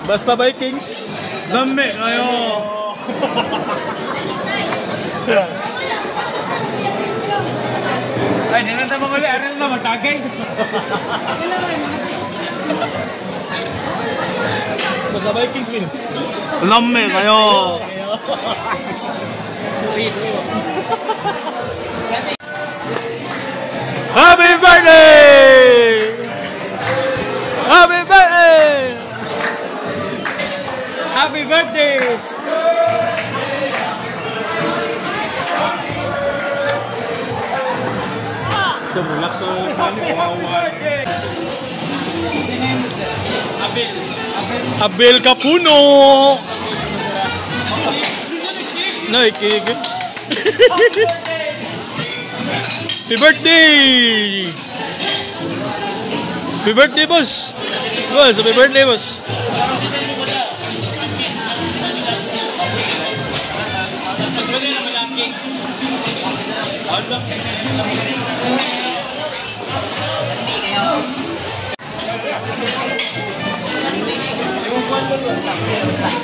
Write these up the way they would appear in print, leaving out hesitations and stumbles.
Basta Vikings. Dami kayo. Ay, nilanda mo ulit. Aral na, magtagay. Basta Vikings win. Dami kayo. Happy birthday! Happy birthday! Happy birthday! Tumulak to kawawa. Abel Capuno! Naikig. Happy birthday! Happy birthday, boss! Boss, happy birthday, boss!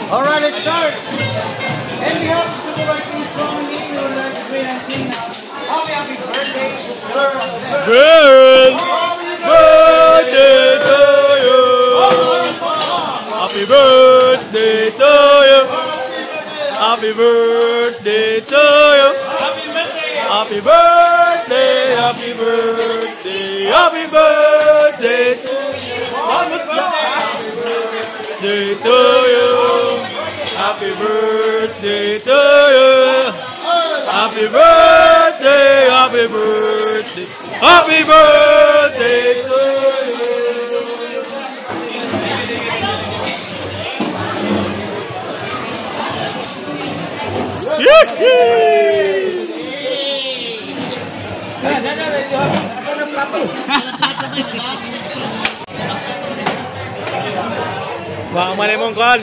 Alright, let's start. And we have Super Vikings family. We would like to play and sing happy birthday, sir. Birthday to you! Happy birthday to you! Happy birthday to you! Happy birthday, happy birthday, happy birthday to you! Happy birthday to you! Happy birthday, happy birthday, happy birthday to you! Bang mana mong kan?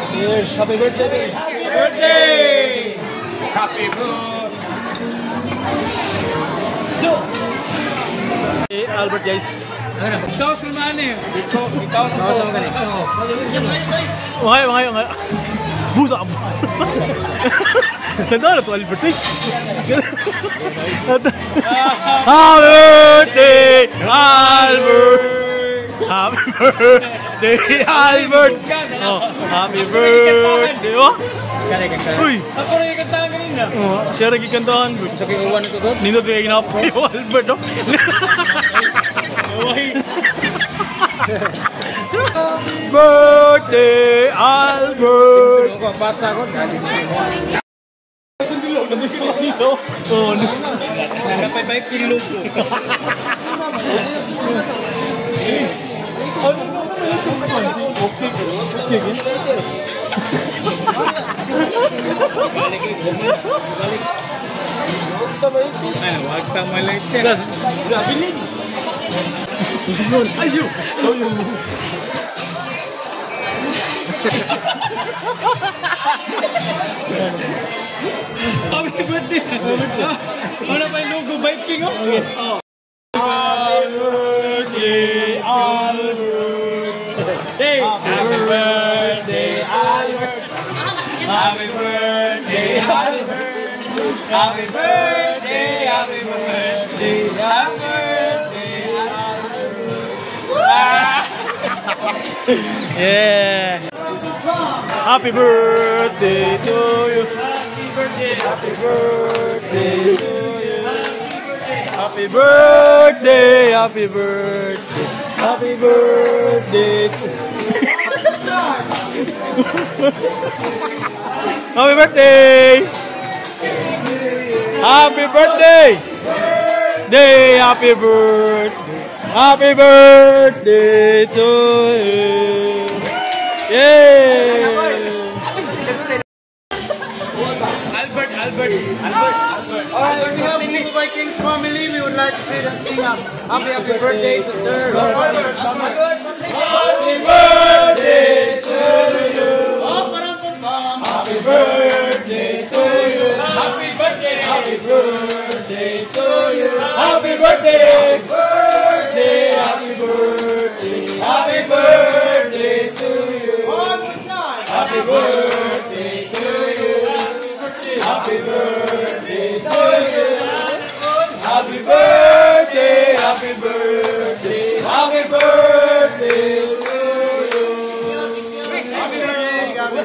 Cheers. Happy birthday. Happy birthday! Happy birthday. Albert guys. Ikaw sa mana? Ikaw sa mga Wahai. Busa. Ganda na to Albert. Happy birthday, Albert! Happy birthday, Albert! Oh, happy birthday! Oh! Uy! Ako rin yung kantahan kanina. Oh, siya rin ikantahan. Sa kinuwan ito doon. Nindot yung ginapo yung Albert, oh! Happy birthday, Albert! Ako, basa ko. Oh, Napay-pay logo. ano, wag tang maliit. Grabe din. Ayo! Happy birthday. Ano pa yung logo Viking oh? Happy birthday, Albert! Hey! Happy birthday, Albert! Happy birthday, Albert! Happy birthday, happy birthday, happy birthday, Albert! Yeah! Happy birthday to you! Happy birthday to you! Happy birthday, happy birthday, happy birthday to Happy birthday! Happy birthday! Happy birthday! Happy birthday to you! Yay! Albert. Alright, on behalf of the Vikings family, we would like to pray and sing happy birthday to Sir Albert. Happy birthday to you! Happy birthday to you! Happy birthday! Happy birthday to you! Happy birthday! Happy birthday! Happy birthday to you. One more time. Happy birthday to you. Happy birthday to you. Happy birthday, happy birthday, happy birthday to you. Happy birthday, Gabby.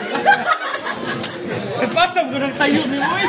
Pasok ko ng tayo ni Uy.